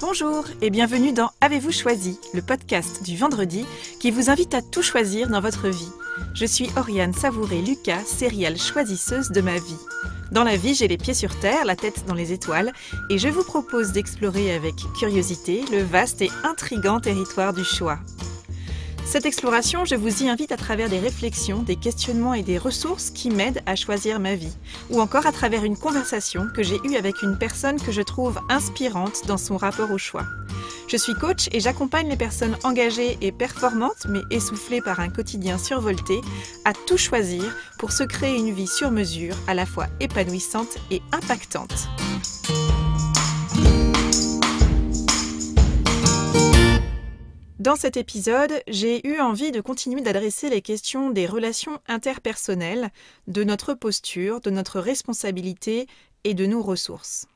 Bonjour et bienvenue dans Avez-vous choisi, le podcast du vendredi qui vous invite à tout choisir dans votre vie. Je suis Oriane Savouré-Lucas, serial choisisseuse de ma vie. Dans la vie, j'ai les pieds sur terre, la tête dans les étoiles, et je vous propose d'explorer avec curiosité le vaste et intrigant territoire du choix. Cette exploration, je vous y invite à travers des réflexions, des questionnements et des ressources qui m'aident à choisir ma vie, ou encore à travers une conversation que j'ai eue avec une personne que je trouve inspirante dans son rapport au choix. Je suis coach et j'accompagne les personnes engagées et performantes, mais essoufflées par un quotidien survolté, à tout choisir pour se créer une vie sur mesure, à la fois épanouissante et impactante. Dans cet épisode, j'ai eu envie de continuer d'adresser les questions des relations interpersonnelles, de notre posture, de notre responsabilité et de nos ressources.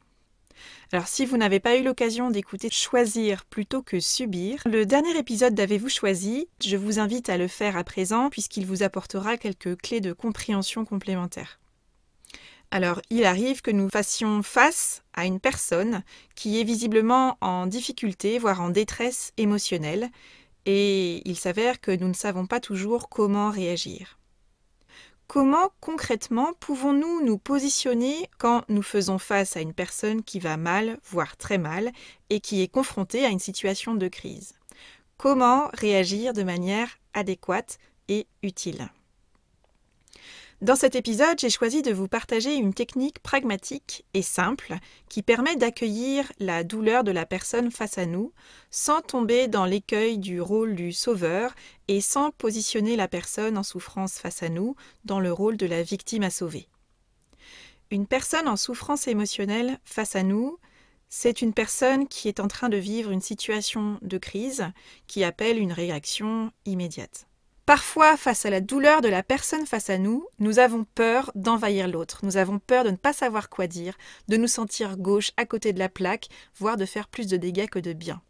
Alors si vous n'avez pas eu l'occasion d'écouter Choisir plutôt que subir, le dernier épisode d'Avez-vous choisi, je vous invite à le faire à présent puisqu'il vous apportera quelques clés de compréhension complémentaires. Alors, il arrive que nous fassions face à une personne qui est visiblement en difficulté, voire en détresse émotionnelle, et il s'avère que nous ne savons pas toujours comment réagir. Comment concrètement pouvons-nous nous positionner quand nous faisons face à une personne qui va mal, voire très mal, et qui est confrontée à une situation de crise? Comment réagir de manière adéquate et utile? Dans cet épisode, j'ai choisi de vous partager une technique pragmatique et simple qui permet d'accueillir la douleur de la personne face à nous sans tomber dans l'écueil du rôle du sauveur et sans positionner la personne en souffrance face à nous dans le rôle de la victime à sauver. Une personne en souffrance émotionnelle face à nous, c'est une personne qui est en train de vivre une situation de crise qui appelle une réaction immédiate. Parfois, face à la douleur de la personne face à nous, nous avons peur d'envahir l'autre. Nous avons peur de ne pas savoir quoi dire, de nous sentir gauche à côté de la plaque, voire de faire plus de dégâts que de bien.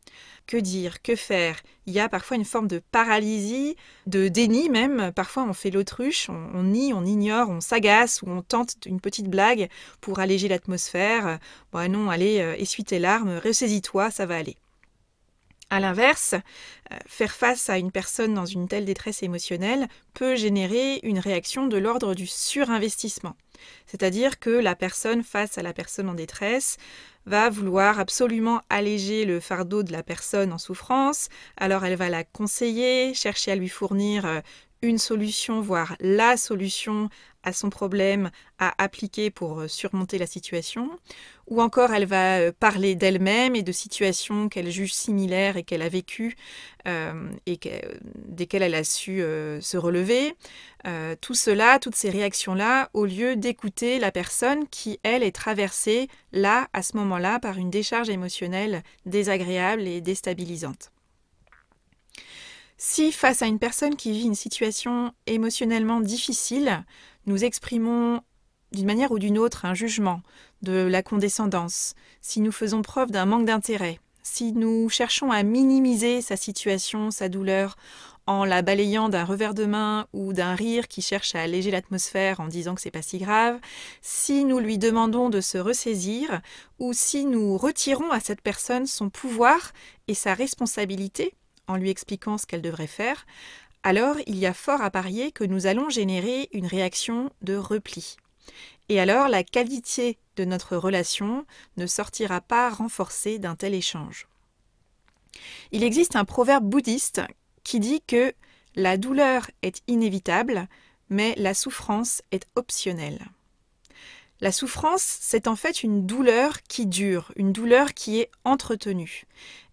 Que dire? Que faire? Il y a parfois une forme de paralysie, de déni même. Parfois, on fait l'autruche, on nie, on ignore, on s'agace ou on tente une petite blague pour alléger l'atmosphère. Bon, non, allez, essuie tes larmes, ressaisis-toi, ça va aller. À l'inverse, faire face à une personne dans une telle détresse émotionnelle peut générer une réaction de l'ordre du surinvestissement. C'est-à-dire que la personne face à la personne en détresse va vouloir absolument alléger le fardeau de la personne en souffrance, alors elle va la conseiller, chercher à lui fournir une solution, voire la solution à son problème à appliquer pour surmonter la situation, ou encore elle va parler d'elle-même et de situations qu'elle juge similaires et qu'elle a vécues desquelles elle a su se relever. Tout cela, toutes ces réactions-là, au lieu d'écouter la personne qui, elle, est traversée là, à ce moment-là, par une décharge émotionnelle désagréable et déstabilisante. Si, face à une personne qui vit une situation émotionnellement difficile, nous exprimons d'une manière ou d'une autre un jugement, de la condescendance, si nous faisons preuve d'un manque d'intérêt, si nous cherchons à minimiser sa situation, sa douleur, en la balayant d'un revers de main ou d'un rire qui cherche à alléger l'atmosphère en disant que c'est pas si grave, si nous lui demandons de se ressaisir ou si nous retirons à cette personne son pouvoir et sa responsabilité, en lui expliquant ce qu'elle devrait faire, alors il y a fort à parier que nous allons générer une réaction de repli. Et alors la qualité de notre relation ne sortira pas renforcée d'un tel échange. Il existe un proverbe bouddhiste qui dit que la douleur est inévitable, mais la souffrance est optionnelle. La souffrance, c'est en fait une douleur qui dure, une douleur qui est entretenue.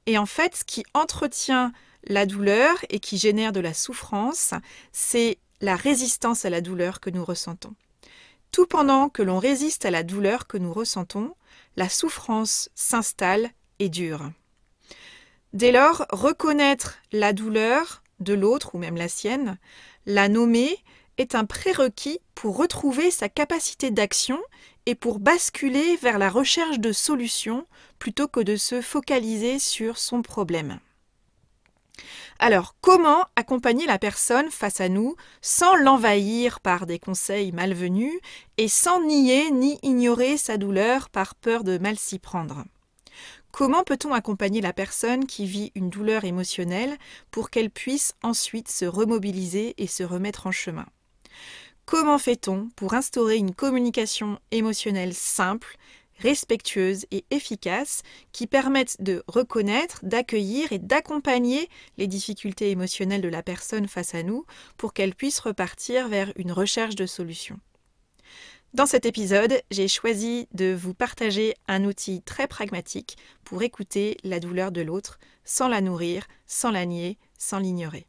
Et en fait, ce qui entretient la douleur et qui génère de la souffrance, c'est la résistance à la douleur que nous ressentons. Tout pendant que l'on résiste à la douleur que nous ressentons, la souffrance s'installe et dure. Dès lors, reconnaître la douleur de l'autre ou même la sienne, la nommer, est un prérequis pour retrouver sa capacité d'action et pour basculer vers la recherche de solutions plutôt que de se focaliser sur son problème. Alors, comment accompagner la personne face à nous sans l'envahir par des conseils malvenus et sans nier ni ignorer sa douleur par peur de mal s'y prendre? Comment peut-on accompagner la personne qui vit une douleur émotionnelle pour qu'elle puisse ensuite se remobiliser et se remettre en chemin? Comment fait-on pour instaurer une communication émotionnelle simple, respectueuse et efficace qui permette de reconnaître, d'accueillir et d'accompagner les difficultés émotionnelles de la personne face à nous pour qu'elle puisse repartir vers une recherche de solutions? Dans cet épisode, j'ai choisi de vous partager un outil très pragmatique pour écouter la douleur de l'autre sans la nourrir, sans la nier, sans l'ignorer.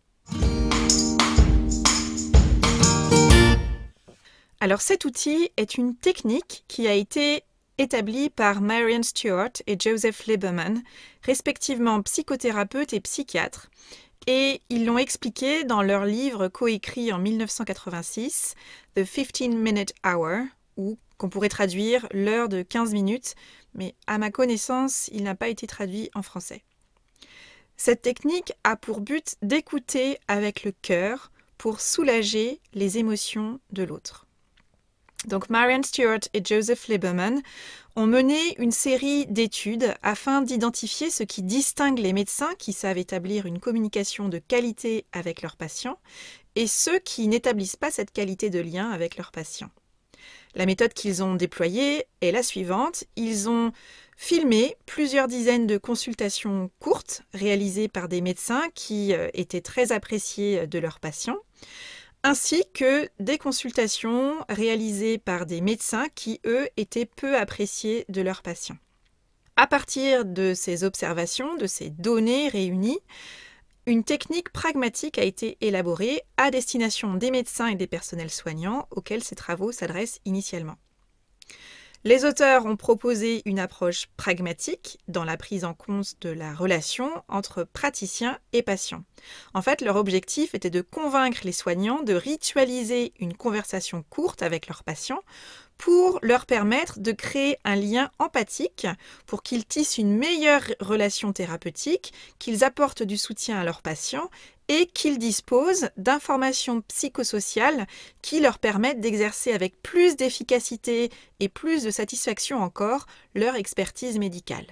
Alors cet outil est une technique qui a été établie par Marion Stewart et Joseph Lieberman, respectivement psychothérapeutes et psychiatres, et ils l'ont expliqué dans leur livre coécrit en 1986, The 15-Minute Hour, ou qu'on pourrait traduire l'heure de 15 minutes, mais à ma connaissance, il n'a pas été traduit en français. Cette technique a pour but d'écouter avec le cœur pour soulager les émotions de l'autre. Donc Marion Stewart et Joseph Lieberman ont mené une série d'études afin d'identifier ce qui distingue les médecins qui savent établir une communication de qualité avec leurs patients et ceux qui n'établissent pas cette qualité de lien avec leurs patients. La méthode qu'ils ont déployée est la suivante. Ils ont filmé plusieurs dizaines de consultations courtes réalisées par des médecins qui étaient très appréciés de leurs patients, ainsi que des consultations réalisées par des médecins qui, eux, étaient peu appréciés de leurs patients. À partir de ces observations, de ces données réunies, une technique pragmatique a été élaborée à destination des médecins et des personnels soignants auxquels ces travaux s'adressent initialement. Les auteurs ont proposé une approche pragmatique dans la prise en compte de la relation entre praticiens et patients. En fait, leur objectif était de convaincre les soignants de ritualiser une conversation courte avec leurs patients pour leur permettre de créer un lien empathique pour qu'ils tissent une meilleure relation thérapeutique, qu'ils apportent du soutien à leurs patients et qu'ils disposent d'informations psychosociales qui leur permettent d'exercer avec plus d'efficacité et plus de satisfaction encore leur expertise médicale.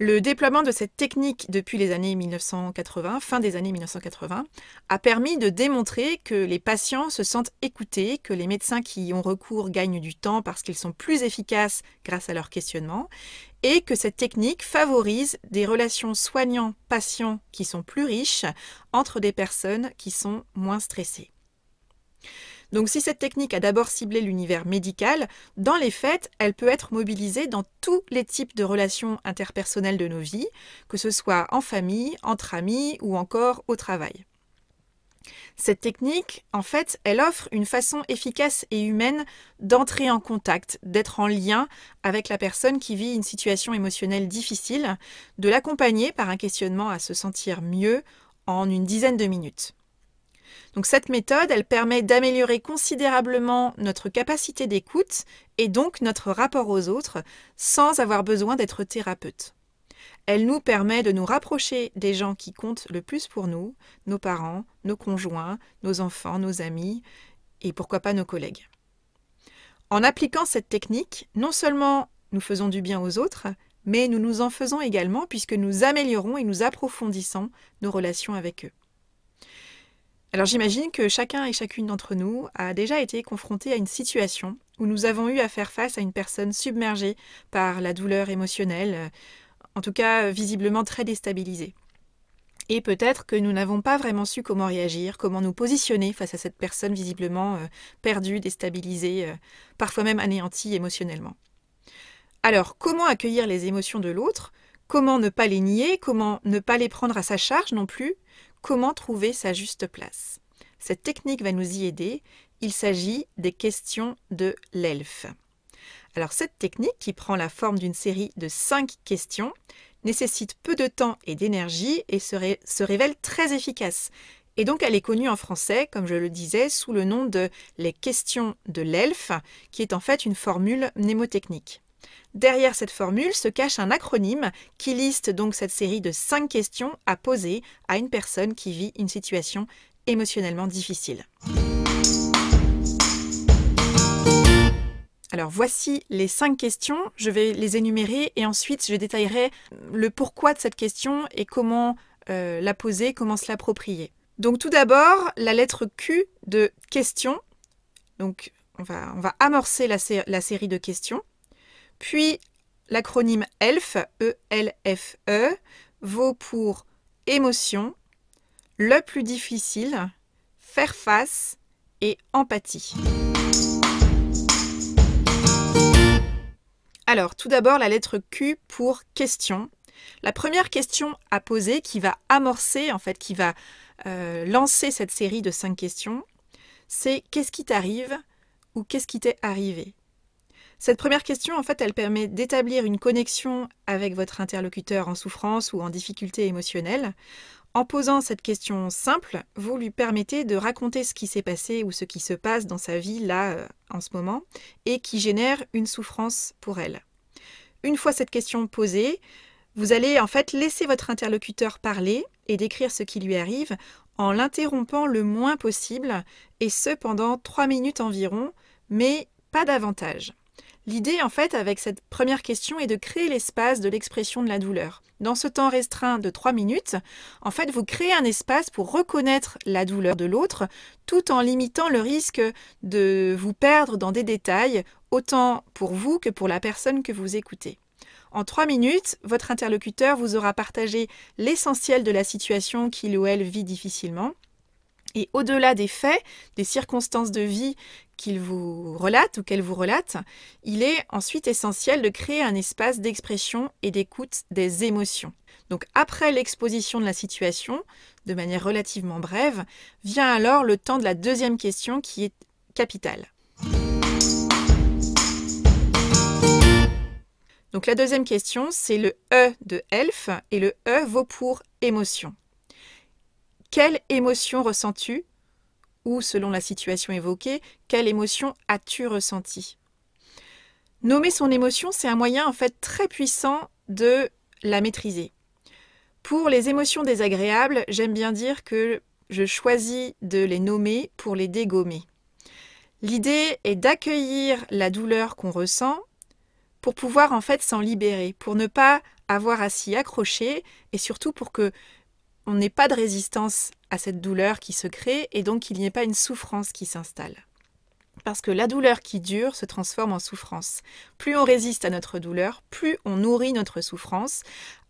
Le déploiement de cette technique depuis les années 1980, fin des années 1980, a permis de démontrer que les patients se sentent écoutés, que les médecins qui y ont recours gagnent du temps parce qu'ils sont plus efficaces grâce à leur questionnement, et que cette technique favorise des relations soignants-patients qui sont plus riches entre des personnes qui sont moins stressées. Donc si cette technique a d'abord ciblé l'univers médical, dans les faits, elle peut être mobilisée dans tous les types de relations interpersonnelles de nos vies, que ce soit en famille, entre amis ou encore au travail. Cette technique, en fait, elle offre une façon efficace et humaine d'entrer en contact, d'être en lien avec la personne qui vit une situation émotionnelle difficile, de l'accompagner par un questionnement à se sentir mieux en une dizaine de minutes. Donc cette méthode, elle permet d'améliorer considérablement notre capacité d'écoute et donc notre rapport aux autres sans avoir besoin d'être thérapeute. Elle nous permet de nous rapprocher des gens qui comptent le plus pour nous, nos parents, nos conjoints, nos enfants, nos amis et pourquoi pas nos collègues. En appliquant cette technique, non seulement nous faisons du bien aux autres, mais nous nous en faisons également puisque nous améliorons et nous approfondissons nos relations avec eux. Alors j'imagine que chacun et chacune d'entre nous a déjà été confronté à une situation où nous avons eu à faire face à une personne submergée par la douleur émotionnelle, en tout cas visiblement très déstabilisée. Et peut-être que nous n'avons pas vraiment su comment réagir, comment nous positionner face à cette personne visiblement perdue, déstabilisée, parfois même anéantie émotionnellement. Alors, comment accueillir les émotions de l'autre? Comment ne pas les nier? Comment ne pas les prendre à sa charge non plus? Comment trouver sa juste place? Cette technique va nous y aider. Il s'agit des questions de l'ELF. Alors cette technique, qui prend la forme d'une série de 5 questions, nécessite peu de temps et d'énergie et se révèle très efficace. Et donc elle est connue en français, comme je le disais, sous le nom de les questions de l'ELF, qui est en fait une formule mnémotechnique. Derrière cette formule se cache un acronyme qui liste donc cette série de 5 questions à poser à une personne qui vit une situation émotionnellement difficile. Alors voici les 5 questions, je vais les énumérer et ensuite je détaillerai le pourquoi de cette question et comment la poser, comment se l'approprier. Donc tout d'abord, la lettre Q de question. Donc on va amorcer la série de questions. Puis l'acronyme ELF, E-L-F-E, vaut pour émotion, le plus difficile, faire face et empathie. Alors, tout d'abord, la lettre Q pour question. La première question à poser qui va amorcer, en fait, qui va lancer cette série de 5 questions, c'est « Qu'est-ce qui t'arrive » ou « Qu'est-ce qui t'est arrivé ?» Cette première question, en fait, elle permet d'établir une connexion avec votre interlocuteur en souffrance ou en difficulté émotionnelle. En posant cette question simple, vous lui permettez de raconter ce qui s'est passé ou ce qui se passe dans sa vie là, en ce moment, et qui génère une souffrance pour elle. Une fois cette question posée, vous allez en fait laisser votre interlocuteur parler et décrire ce qui lui arrive en l'interrompant le moins possible, et ce pendant 3 minutes environ, mais pas davantage. L'idée, en fait, avec cette première question est de créer l'espace de l'expression de la douleur. Dans ce temps restreint de 3 minutes, en fait, vous créez un espace pour reconnaître la douleur de l'autre, tout en limitant le risque de vous perdre dans des détails, autant pour vous que pour la personne que vous écoutez. En 3 minutes, votre interlocuteur vous aura partagé l'essentiel de la situation qu'il ou elle vit difficilement. Et au-delà des faits, des circonstances de vie qu'il vous relate ou qu'elle vous relate, il est ensuite essentiel de créer un espace d'expression et d'écoute des émotions. Donc après l'exposition de la situation, de manière relativement brève, vient alors le temps de la deuxième question qui est capitale. Donc la deuxième question, c'est le E de ELF et le E vaut pour émotion. Quelle émotion ressens-tu? Ou, selon la situation évoquée, quelle émotion as-tu ressenti? Nommer son émotion, c'est un moyen en fait très puissant de la maîtriser. Pour les émotions désagréables, j'aime bien dire que je choisis de les nommer pour les dégommer. L'idée est d'accueillir la douleur qu'on ressent pour pouvoir en fait s'en libérer, pour ne pas avoir à s'y accrocher et surtout pour que on n'ait pas de résistance à cette douleur qui se crée et donc qu'il n'y ait pas une souffrance qui s'installe. Parce que la douleur qui dure se transforme en souffrance. Plus on résiste à notre douleur, plus on nourrit notre souffrance.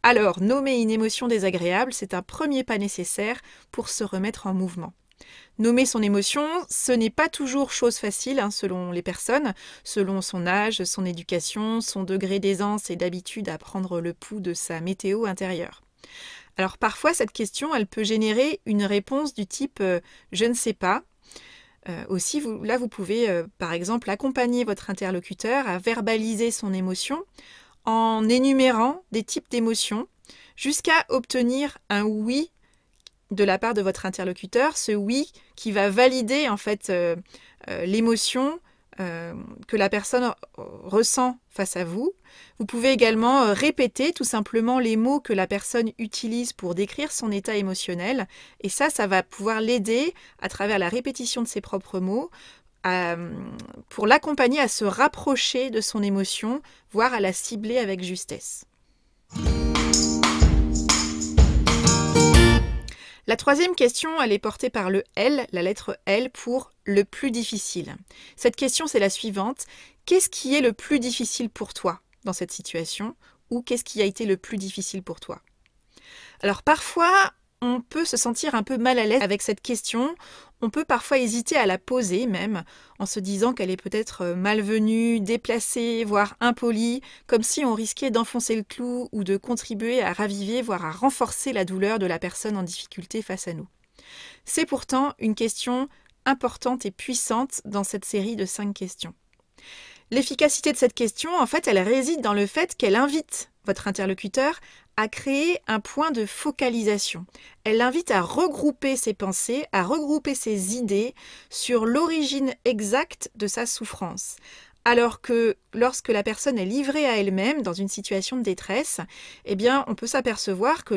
Alors, nommer une émotion désagréable, c'est un premier pas nécessaire pour se remettre en mouvement. Nommer son émotion, ce n'est pas toujours chose facile selon les personnes, selon son âge, son éducation, son degré d'aisance et d'habitude à prendre le pouls de sa météo intérieure. Alors parfois, cette question, elle peut générer une réponse du type « je ne sais pas ». Aussi, vous pouvez par exemple accompagner votre interlocuteur à verbaliser son émotion en énumérant des types d'émotions jusqu'à obtenir un « oui » de la part de votre interlocuteur, ce « oui » qui va valider en fait l'émotion que la personne ressent face à vous. Vous pouvez également répéter tout simplement les mots que la personne utilise pour décrire son état émotionnel. Et ça va pouvoir l'aider à travers la répétition de ses propres mots pour l'accompagner à se rapprocher de son émotion, voire à la cibler avec justesse. La troisième question, elle est portée par le L, la lettre L pour le plus difficile. Cette question, c'est la suivante. Qu'est-ce qui est le plus difficile pour toi dans cette situation? Ou qu'est-ce qui a été le plus difficile pour toi? Alors parfois, on peut se sentir un peu mal à l'aise avec cette question. On peut parfois hésiter à la poser même, en se disant qu'elle est peut-être malvenue, déplacée, voire impolie, comme si on risquait d'enfoncer le clou ou de contribuer à raviver, voire à renforcer la douleur de la personne en difficulté face à nous. C'est pourtant une question importante et puissante dans cette série de 5 questions. L'efficacité de cette question, en fait, elle réside dans le fait qu'elle invite votre interlocuteur à créer un point de focalisation. Elle l'invite à regrouper ses pensées, à regrouper ses idées sur l'origine exacte de sa souffrance. Alors que lorsque la personne est livrée à elle-même dans une situation de détresse, eh bien, on peut s'apercevoir que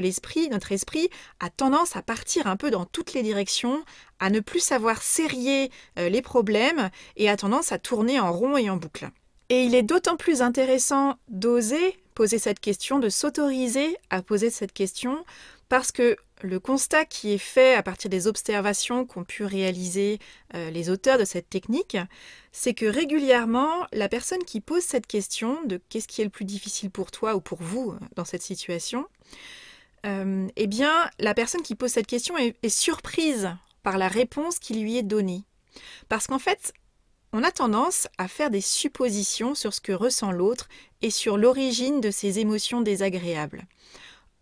notre esprit a tendance à partir un peu dans toutes les directions, à ne plus savoir serrer les problèmes et a tendance à tourner en rond et en boucle. Et il est d'autant plus intéressant d'oser poser cette question, de s'autoriser à poser cette question, parce que le constat qui est fait à partir des observations qu'ont pu réaliser les auteurs de cette technique, c'est que régulièrement, la personne qui pose cette question de qu'est-ce qui est le plus difficile pour toi ou pour vous dans cette situation, eh bien, la personne qui pose cette question est surprise par la réponse qui lui est donnée. Parce qu'en fait, on a tendance à faire des suppositions sur ce que ressent l'autre et sur l'origine de ses émotions désagréables.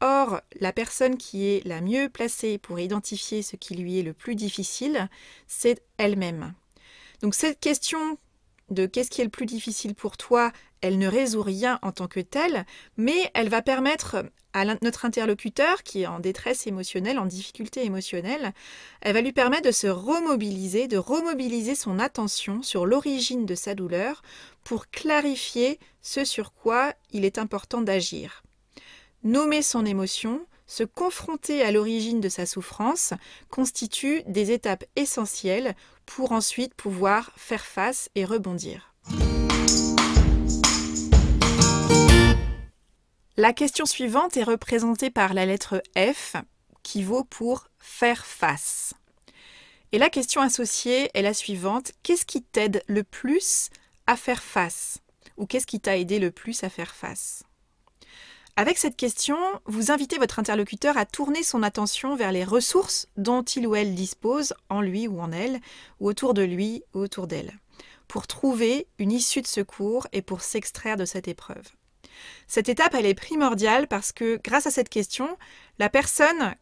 Or, la personne qui est la mieux placée pour identifier ce qui lui est le plus difficile, c'est elle-même. Donc cette question de qu'est-ce qui est le plus difficile pour toi, elle ne résout rien en tant que telle, mais elle va permettre à notre interlocuteur qui est en détresse émotionnelle, en difficulté émotionnelle, elle va lui permettre de se remobiliser, de remobiliser son attention sur l'origine de sa douleur pour clarifier ce sur quoi il est important d'agir. Nommer son émotion, se confronter à l'origine de sa souffrance constitue des étapes essentielles pour ensuite pouvoir faire face et rebondir. La question suivante est représentée par la lettre F qui vaut pour faire face. Et la question associée est la suivante: qu'est-ce qui t'aide le plus à faire face? Ou qu'est-ce qui t'a aidé le plus à faire face? Avec cette question, vous invitez votre interlocuteur à tourner son attention vers les ressources dont il ou elle dispose, en lui ou en elle, ou autour de lui ou autour d'elle, pour trouver une issue de secours et pour s'extraire de cette épreuve. Cette étape, elle est primordiale parce que, grâce à cette question, la personne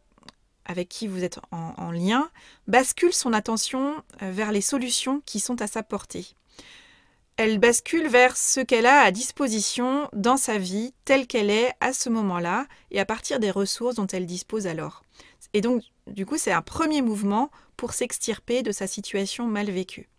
avec qui vous êtes en lien bascule son attention vers les solutions qui sont à sa portée. Elle bascule vers ce qu'elle a à disposition dans sa vie, telle qu'elle est à ce moment-là, et à partir des ressources dont elle dispose alors. Et donc, du coup, c'est un premier mouvement pour s'extirper de sa situation mal vécue.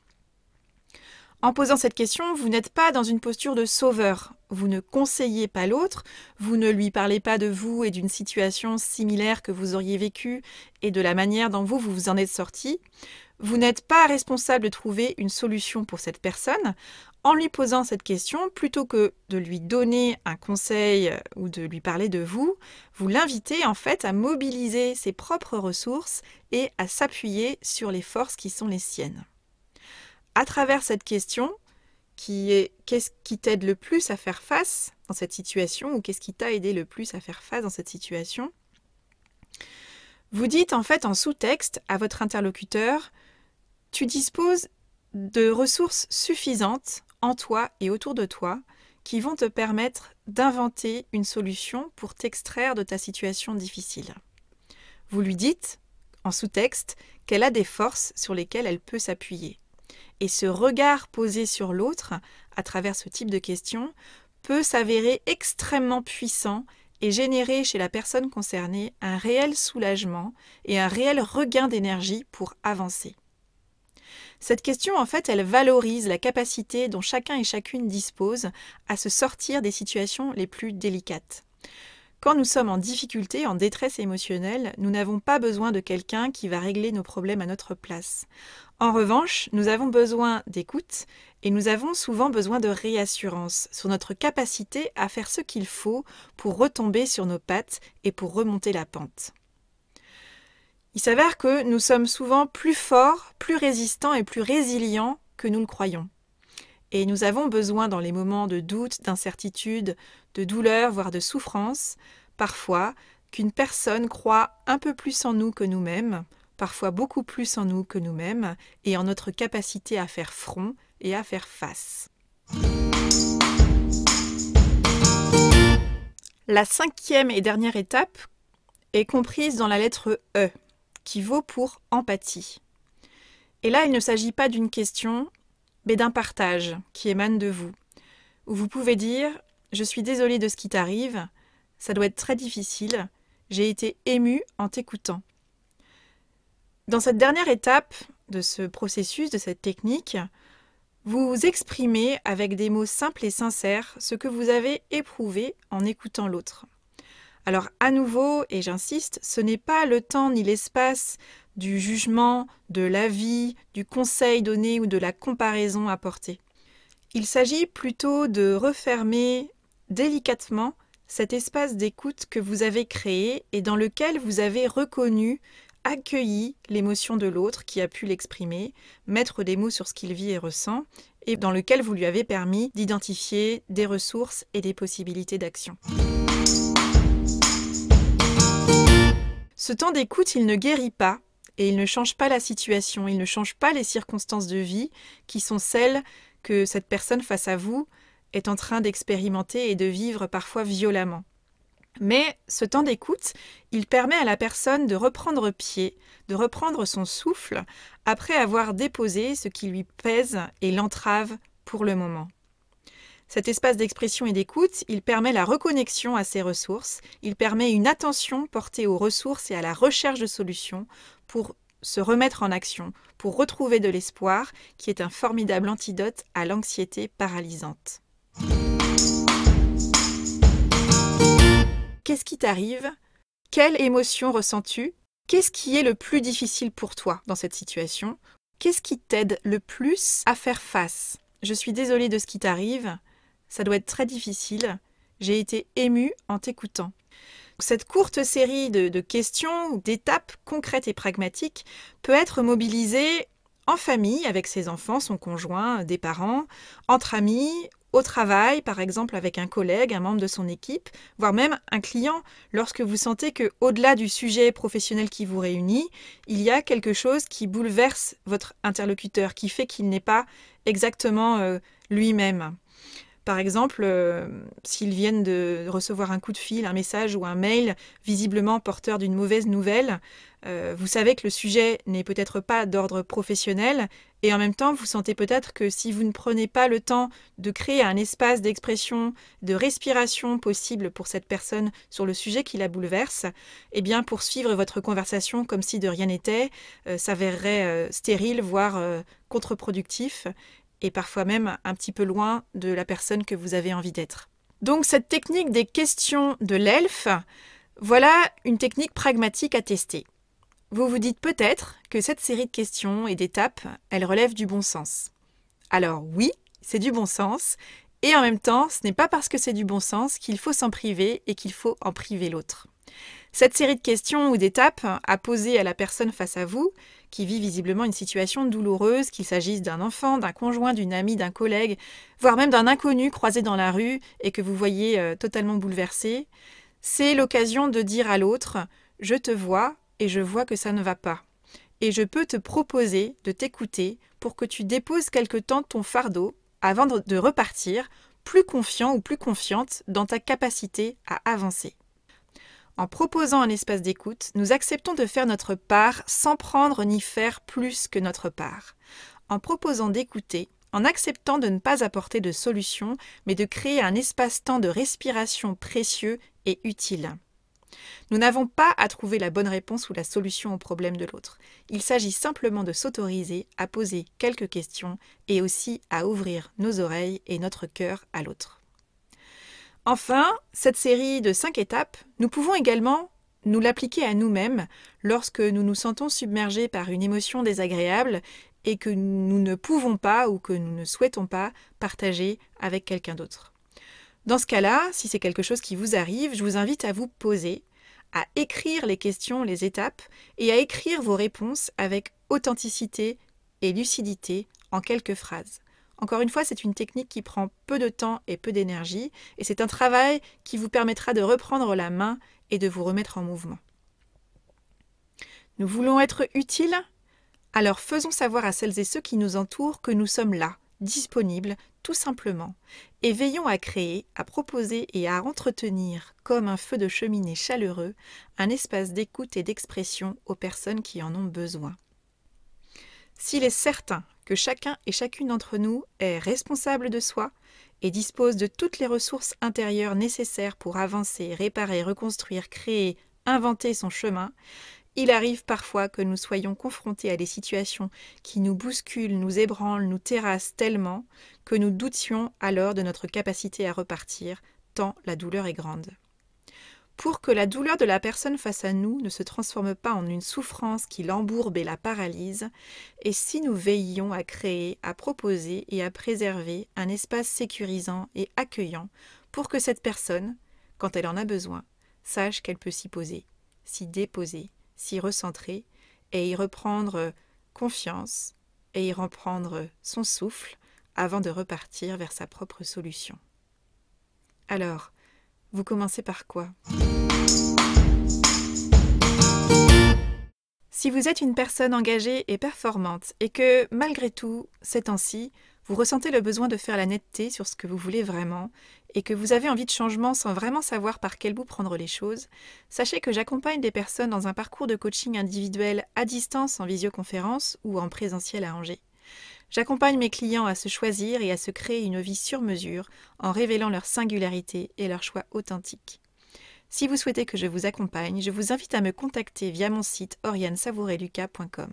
En posant cette question, vous n'êtes pas dans une posture de sauveur. Vous ne conseillez pas l'autre, vous ne lui parlez pas de vous et d'une situation similaire que vous auriez vécue et de la manière dont vous vous en êtes sorti. Vous n'êtes pas responsable de trouver une solution pour cette personne. En lui posant cette question, plutôt que de lui donner un conseil ou de lui parler de vous, vous l'invitez en fait à mobiliser ses propres ressources et à s'appuyer sur les forces qui sont les siennes. À travers cette question, qui est qu'est-ce qui t'aide le plus à faire face dans cette situation ou qu'est-ce qui t'a aidé le plus à faire face dans cette situation, vous dites en fait en sous-texte à votre interlocuteur: tu disposes de ressources suffisantes en toi et autour de toi qui vont te permettre d'inventer une solution pour t'extraire de ta situation difficile. Vous lui dites, en sous-texte, qu'elle a des forces sur lesquelles elle peut s'appuyer. Et ce regard posé sur l'autre, à travers ce type de questions, peut s'avérer extrêmement puissant et générer chez la personne concernée un réel soulagement et un réel regain d'énergie pour avancer. Cette question, en fait, elle valorise la capacité dont chacun et chacune dispose à se sortir des situations les plus délicates. Quand nous sommes en difficulté, en détresse émotionnelle, nous n'avons pas besoin de quelqu'un qui va régler nos problèmes à notre place. En revanche, nous avons besoin d'écoute et nous avons souvent besoin de réassurance sur notre capacité à faire ce qu'il faut pour retomber sur nos pattes et pour remonter la pente. Il s'avère que nous sommes souvent plus forts, plus résistants et plus résilients que nous le croyons. Et nous avons besoin dans les moments de doute, d'incertitude, de douleur, voire de souffrance, parfois qu'une personne croit un peu plus en nous que nous-mêmes, parfois beaucoup plus en nous que nous-mêmes, et en notre capacité à faire front et à faire face. La 5e et dernière étape est comprise dans la lettre E, qui vaut pour empathie. Et là, il ne s'agit pas d'une question, mais d'un partage qui émane de vous, où vous pouvez dire « Je suis désolée de ce qui t'arrive, ça doit être très difficile, j'ai été émue en t'écoutant ». Dans cette dernière étape de ce processus, de cette technique, Vous exprimez avec des mots simples et sincères ce que vous avez éprouvé en écoutant l'autre. Alors à nouveau, et j'insiste, ce n'est pas le temps ni l'espace du jugement, de l'avis, du conseil donné ou de la comparaison apportée. Il s'agit plutôt de refermer délicatement cet espace d'écoute que vous avez créé et dans lequel vous avez reconnu, accueilli l'émotion de l'autre qui a pu l'exprimer, mettre des mots sur ce qu'il vit et ressent, et dans lequel vous lui avez permis d'identifier des ressources et des possibilités d'action. Ce temps d'écoute, il ne guérit pas et il ne change pas la situation, il ne change pas les circonstances de vie qui sont celles que cette personne face à vous est en train d'expérimenter et de vivre parfois violemment. Mais ce temps d'écoute, il permet à la personne de reprendre pied, de reprendre son souffle après avoir déposé ce qui lui pèse et l'entrave pour le moment. Cet espace d'expression et d'écoute, il permet la reconnexion à ses ressources, il permet une attention portée aux ressources et à la recherche de solutions pour se remettre en action, pour retrouver de l'espoir, qui est un formidable antidote à l'anxiété paralysante. Qu'est-ce qui t'arrive? Quelle émotion ressens-tu? Qu'est-ce qui est le plus difficile pour toi dans cette situation? Qu'est-ce qui t'aide le plus à faire face? Je suis désolée de ce qui t'arrive. Ça doit être très difficile. J'ai été émue en t'écoutant. Cette courte série de questions, d'étapes concrètes et pragmatiques peut être mobilisée en famille avec ses enfants, son conjoint, des parents, entre amis, au travail, par exemple avec un collègue, un membre de son équipe, voire même un client, lorsque vous sentez qu'au-delà du sujet professionnel qui vous réunit, il y a quelque chose qui bouleverse votre interlocuteur, qui fait qu'il n'est pas exactement lui-même. Par exemple, s'ils viennent de recevoir un coup de fil, un message ou un mail visiblement porteur d'une mauvaise nouvelle, vous savez que le sujet n'est peut-être pas d'ordre professionnel et en même temps, vous sentez peut-être que si vous ne prenez pas le temps de créer un espace d'expression, de respiration possible pour cette personne sur le sujet qui la bouleverse, eh bien, poursuivre votre conversation comme si de rien n'était s'avérerait stérile, voire contre-productif, et parfois même un petit peu loin de la personne que vous avez envie d'être. Donc cette technique des questions de l'elfe, voilà une technique pragmatique à tester. Vous vous dites peut-être que cette série de questions et d'étapes, elle relève du bon sens. Alors oui, c'est du bon sens, et en même temps, ce n'est pas parce que c'est du bon sens qu'il faut s'en priver et qu'il faut en priver l'autre. Cette série de questions ou d'étapes à poser à la personne face à vous, qui vit visiblement une situation douloureuse, qu'il s'agisse d'un enfant, d'un conjoint, d'une amie, d'un collègue, voire même d'un inconnu croisé dans la rue et que vous voyez totalement bouleversé, c'est l'occasion de dire à l'autre « Je te vois et je vois que ça ne va pas. Et je peux te proposer de t'écouter pour que tu déposes quelque temps ton fardeau avant de repartir plus confiant ou plus confiante dans ta capacité à avancer. » En proposant un espace d'écoute, nous acceptons de faire notre part sans prendre ni faire plus que notre part. En proposant d'écouter, en acceptant de ne pas apporter de solution, mais de créer un espace-temps de respiration précieux et utile. Nous n'avons pas à trouver la bonne réponse ou la solution au problème de l'autre. Il s'agit simplement de s'autoriser à poser quelques questions et aussi à ouvrir nos oreilles et notre cœur à l'autre. Enfin, cette série de 5 étapes, nous pouvons également nous l'appliquer à nous-mêmes lorsque nous nous sentons submergés par une émotion désagréable et que nous ne pouvons pas ou que nous ne souhaitons pas partager avec quelqu'un d'autre. Dans ce cas-là, si c'est quelque chose qui vous arrive, je vous invite à vous poser, à écrire les questions, les étapes et à écrire vos réponses avec authenticité et lucidité en quelques phrases. Encore une fois, c'est une technique qui prend peu de temps et peu d'énergie, et c'est un travail qui vous permettra de reprendre la main et de vous remettre en mouvement. Nous voulons être utiles? Alors faisons savoir à celles et ceux qui nous entourent que nous sommes là, disponibles, tout simplement, et veillons à créer, à proposer et à entretenir, comme un feu de cheminée chaleureux, un espace d'écoute et d'expression aux personnes qui en ont besoin. S'il est certain que chacun et chacune d'entre nous est responsable de soi et dispose de toutes les ressources intérieures nécessaires pour avancer, réparer, reconstruire, créer, inventer son chemin, Il arrive parfois que nous soyons confrontés à des situations qui nous bousculent, nous ébranlent, nous terrassent tellement que nous doutions alors de notre capacité à repartir, tant la douleur est grande. Pour que la douleur de la personne face à nous ne se transforme pas en une souffrance qui l'embourbe et la paralyse, et si nous veillions à créer, à proposer et à préserver un espace sécurisant et accueillant pour que cette personne, quand elle en a besoin, sache qu'elle peut s'y poser, s'y déposer, s'y recentrer et y reprendre confiance et y reprendre son souffle avant de repartir vers sa propre solution. Alors, vous commencez par quoi ? Si vous êtes une personne engagée et performante et que, malgré tout, ces temps-ci, vous ressentez le besoin de faire la netteté sur ce que vous voulez vraiment et que vous avez envie de changement sans vraiment savoir par quel bout prendre les choses, sachez que j'accompagne des personnes dans un parcours de coaching individuel à distance en visioconférence ou en présentiel à Angers. J'accompagne mes clients à se choisir et à se créer une vie sur mesure en révélant leur singularité et leur choix authentique. Si vous souhaitez que je vous accompagne, je vous invite à me contacter via mon site oriansavoureluca.com.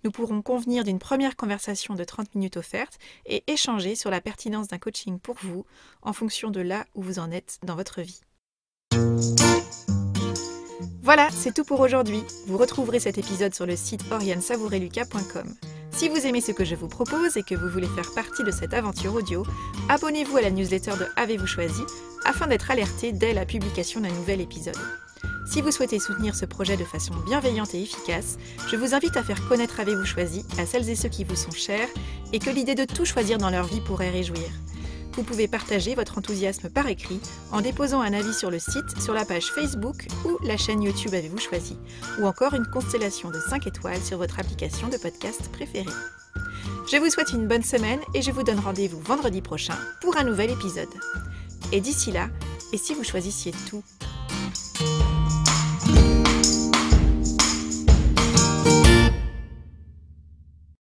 Nous pourrons convenir d'une première conversation de 30 minutes offerte et échanger sur la pertinence d'un coaching pour vous en fonction de là où vous en êtes dans votre vie. Voilà, c'est tout pour aujourd'hui. Vous retrouverez cet épisode sur le site oriansavoureluca.com. Si vous aimez ce que je vous propose et que vous voulez faire partie de cette aventure audio, abonnez-vous à la newsletter de Avez-vous choisi afin d'être alerté dès la publication d'un nouvel épisode. Si vous souhaitez soutenir ce projet de façon bienveillante et efficace, je vous invite à faire connaître Avez-vous choisi à celles et ceux qui vous sont chers et que l'idée de tout choisir dans leur vie pourrait réjouir. Vous pouvez partager votre enthousiasme par écrit en déposant un avis sur le site, sur la page Facebook ou la chaîne YouTube Avez-vous choisi, ou encore une constellation de 5 étoiles sur votre application de podcast préférée. Je vous souhaite une bonne semaine et je vous donne rendez-vous vendredi prochain pour un nouvel épisode. Et d'ici là, et si vous choisissiez tout ?